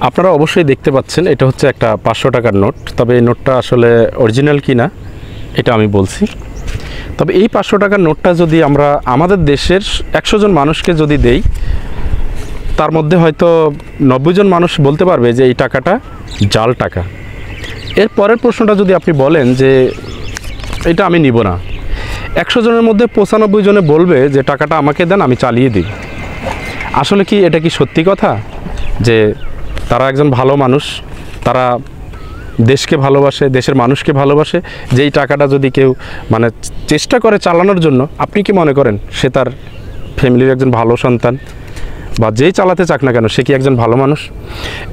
আপনারা অবশ্যই দেখতে পাচ্ছেন এটা হচ্ছে একটা 500 টাকার নোট। তবে এই নোটটা আসলে অরিজিনাল কিনা এটা আমি বলছি। তবে এই 500 টাকার নোটটা যদি আমরা আমাদের দেশের 100 জন মানুষকে যদি দেই, তার মধ্যে হয়তো 90 জন মানুষ বলতে পারবে যে এই টাকাটা জাল টাকা। এর পরের প্রশ্নটা যদি আপনি বলেন যে এটা আমি নিব না, 100 জনের মধ্যে 95 জনে বলবে যে টাকাটা আমাকে দেন, আমি চালিয়ে দিই। আসলে কি এটা কি সত্যি কথা যে তারা একজন ভালো মানুষ, তারা দেশকে ভালোবাসে, দেশের মানুষকে ভালোবাসে, যেই টাকাটা যদি কেউ মানে চেষ্টা করে চালানোর জন্য, আপনি কি মনে করেন সে তার ফ্যামিলির একজন ভালো সন্তান, বা যেই চালাতে চাক না কেন সে কি একজন ভালো মানুষ?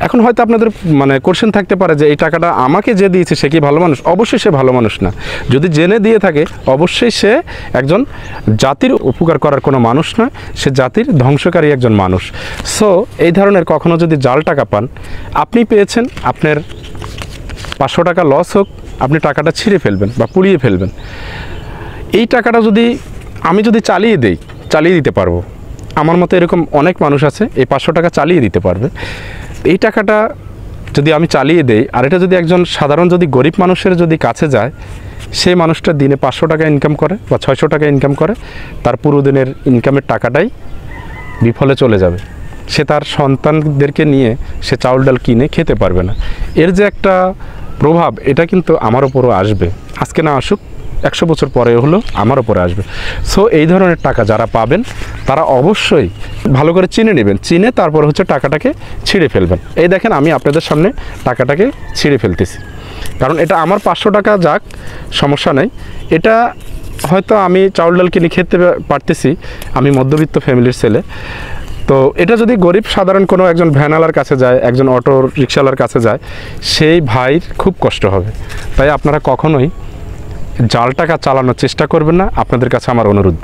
এখন হয়তো আপনাদের মানে কোশ্চেন থাকতে পারে যে এই টাকাটা আমাকে যে দিয়েছে সে কি ভালো মানুষ? অবশ্যই সে ভালো মানুষ না। যদি জেনে দিয়ে থাকে অবশ্যই সে একজন জাতির উপকার করার কোনো মানুষ নয়, সে জাতির ধ্বংসকারী একজন মানুষ। সো এই ধরনের কখনো যদি জাল টাকা পান, আপনি পেয়েছেন, আপনার 500 টাকা লস হোক, আপনি টাকাটা ছিঁড়ে ফেলবেন বা পুড়িয়ে ফেলবেন। এই টাকাটা যদি আমি যদি চালিয়ে দিতে পারবো। আমার মতো এরকম অনেক মানুষ আছে এই 500 টাকা চালিয়ে দিতে পারবে। এই টাকাটা যদি আমি চালিয়ে দেই, আর এটা যদি একজন সাধারণ যদি গরিব মানুষের যদি কাছে যায়, সেই মানুষটা দিনে 500 টাকা ইনকাম করে বা 600 টাকা ইনকাম করে, তার পুরো দিনের ইনকামের টাকাটাই বিফলে চলে যাবে। সে তার সন্তানদেরকে নিয়ে সে চাউল ডাল কিনে খেতে পারবে না। এর যে একটা প্রভাব, এটা কিন্তু আমার ওপরও আসবে। আজকে না আসুক, 100 বছর পরে হলো আমার ওপরে আসবে। সো এই ধরনের টাকা যারা পাবেন তারা অবশ্যই ভালো করে চিনে নেবেন, চিনে তারপর হচ্ছে টাকাটাকে ছিঁড়ে ফেলবেন। এই দেখেন আমি আপনাদের সামনে টাকাটাকে ছিঁড়ে ফেলতেছি, কারণ এটা আমার 500 টাকা যাক, সমস্যা নেই। এটা হয়তো আমি চাউল ডাল কিনে খেতে পারতেছি, আমি মধ্যবিত্ত ফ্যামিলির ছেলে। তো এটা যদি গরিব সাধারণ কোনো একজন ভ্যানওয়ালার কাছে যায়, একজন অটো রিক্সাওয়ালার কাছে যায়, সেই ভাইয়ের খুব কষ্ট হবে। তাই আপনারা কখনোই জাল টাকা চালানোর চেষ্টা করবেন না, আপনাদের কাছে আমার অনুরোধ।